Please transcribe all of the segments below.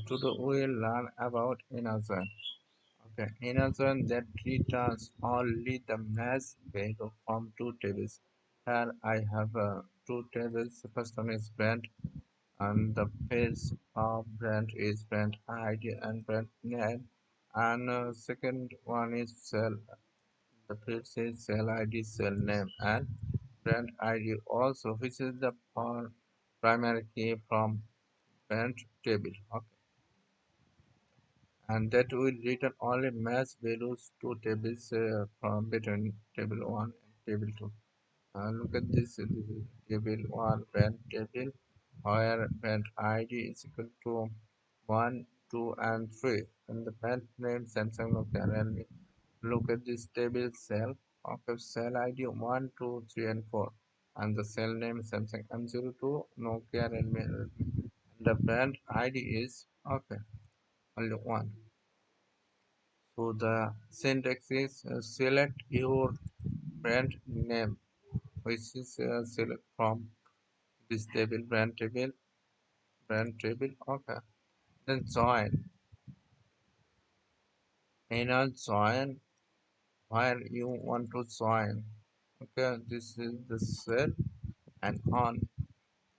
Today we'll learn about another. Okay, another that returns only the mass value from two tables. Here I have two tables. The first one is brand, and the fields of brand is brand ID and brand name, and second one is cell. The field says cell ID, cell name, and brand ID also, which is the primary key from brand table. Okay, and that will return only match values to tables from between table 1 and table 2. Look at this is table 1 brand table where brand ID is equal to 1, 2 and 3 and the brand name Samsung Nokia Realme. Look at this table cell of cell ID 1, 2, 3 and 4 and the cell name Samsung M02 Nokia Realme. The brand ID is okay only 1. So the syntax is select your brand name, which is select from this table, brand table. Okay. Then join. In a join, where you want to join. Okay, this is the cell and on.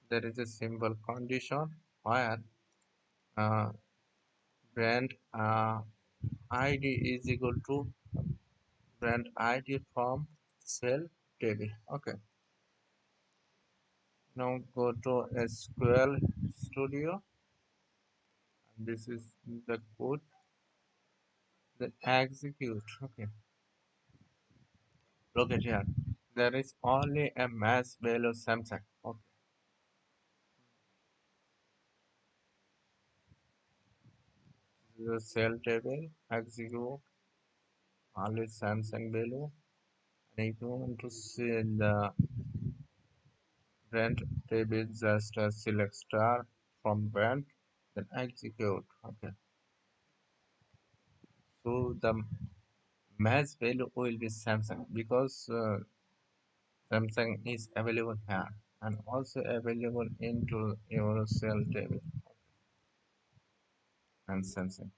There is a simple condition where uh, brand ID is equal to brand ID from cell table. Okay. Now go to SQL Studio. This is the code that execute. Okay, look at here. There is only a mass value Samsung. Okay, this is the cell table. Execute only Samsung value. And if you want to see the brand table, just select star from brand, then execute. Okay, so the mass value will be Samsung because Samsung is available here and also available into your cell table and Samsung.